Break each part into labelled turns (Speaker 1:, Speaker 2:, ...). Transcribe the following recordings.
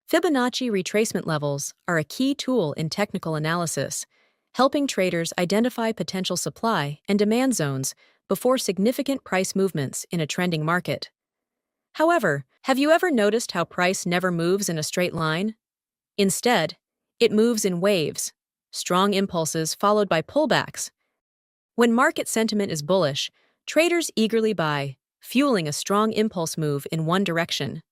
Speaker 1: Fibonacci retracement levels are a key tool in technical analysis, helping traders identify potential supply and demand zones before significant price movements in a trending market. However, have you ever noticed how price never moves in a straight line? Instead, it moves in waves, strong impulses followed by pullbacks. When market sentiment is bullish, traders eagerly buy, fueling a strong impulse move in one direction.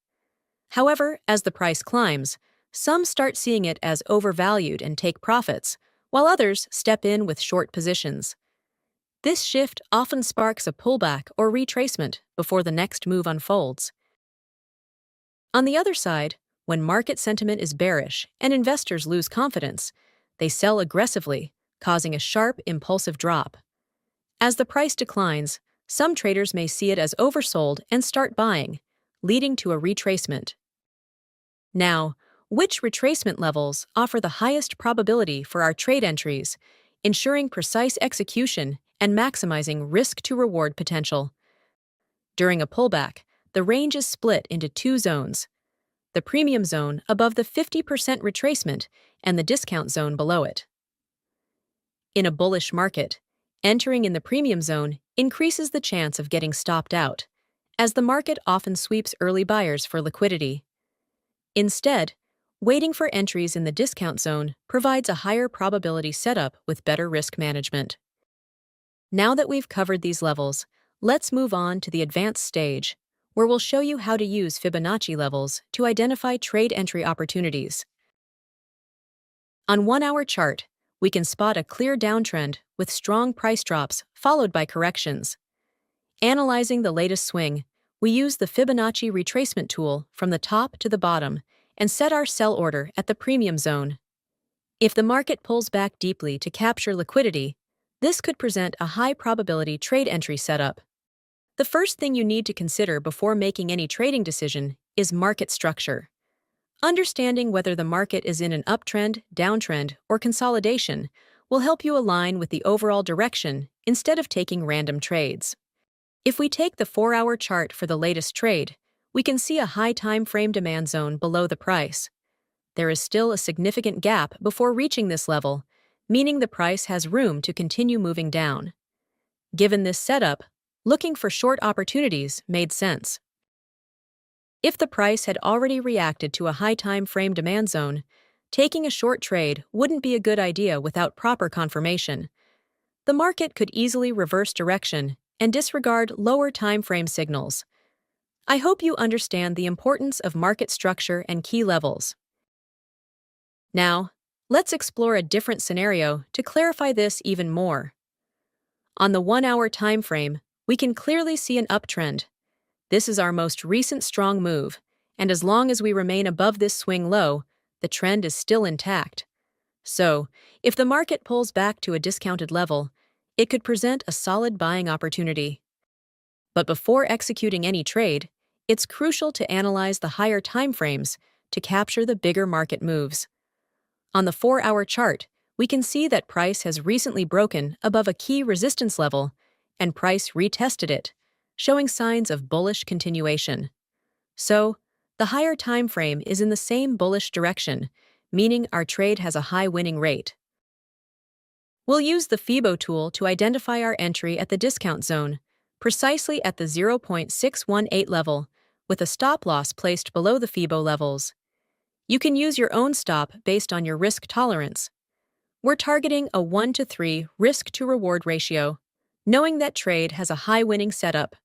Speaker 1: However, as the price climbs, some start seeing it as overvalued and take profits, while others step in with short positions. This shift often sparks a pullback or retracement before the next move unfolds. On the other side, when market sentiment is bearish and investors lose confidence, they sell aggressively, causing a sharp, impulsive drop. As the price declines, some traders may see it as oversold and start buying, leading to a retracement. Now, which retracement levels offer the highest probability for our trade entries, ensuring precise execution and maximizing risk-to-reward potential? During a pullback, the range is split into two zones: the premium zone above the 50% retracement and the discount zone below it. In a bullish market, entering in the premium zone increases the chance of getting stopped out, as the market often sweeps early buyers for liquidity. Instead, waiting for entries in the discount zone provides a higher probability setup with better risk management. Now that we've covered these levels, let's move on to the advanced stage, where we'll show you how to use Fibonacci levels to identify trade entry opportunities. On 1-hour chart, we can spot a clear downtrend with strong price drops followed by corrections. Analyzing the latest swing, we use the Fibonacci retracement tool from the top to the bottom and set our sell order at the premium zone. If the market pulls back deeply to capture liquidity, this could present a high probability trade entry setup. The first thing you need to consider before making any trading decision is market structure. Understanding whether the market is in an uptrend, downtrend, or consolidation will help you align with the overall direction instead of taking random trades. If we take the 4-hour chart for the latest trade, we can see a high time frame demand zone below the price. There is still a significant gap before reaching this level, meaning the price has room to continue moving down. Given this setup, looking for short opportunities made sense. If the price had already reacted to a high time frame demand zone, taking a short trade wouldn't be a good idea without proper confirmation. The market could easily reverse direction and disregard lower time frame signals. I hope you understand the importance of market structure and key levels. Now, let's explore a different scenario to clarify this even more. On the 1-hour time frame, we can clearly see an uptrend. This is our most recent strong move, and as long as we remain above this swing low, the trend is still intact. So, if the market pulls back to a discounted level, it could present a solid buying opportunity. But before executing any trade, it's crucial to analyze the higher time frames to capture the bigger market moves. On the 4-hour chart, we can see that price has recently broken above a key resistance level, and price retested it, showing signs of bullish continuation. So, the higher time frame is in the same bullish direction, meaning our trade has a high winning rate. We'll use the Fibo tool to identify our entry at the discount zone, precisely at the 0.618 level, with a stop loss placed below the Fibo levels. You can use your own stop based on your risk tolerance. We're targeting a 1-to-3 risk-to-reward ratio, knowing that trade has a high winning setup.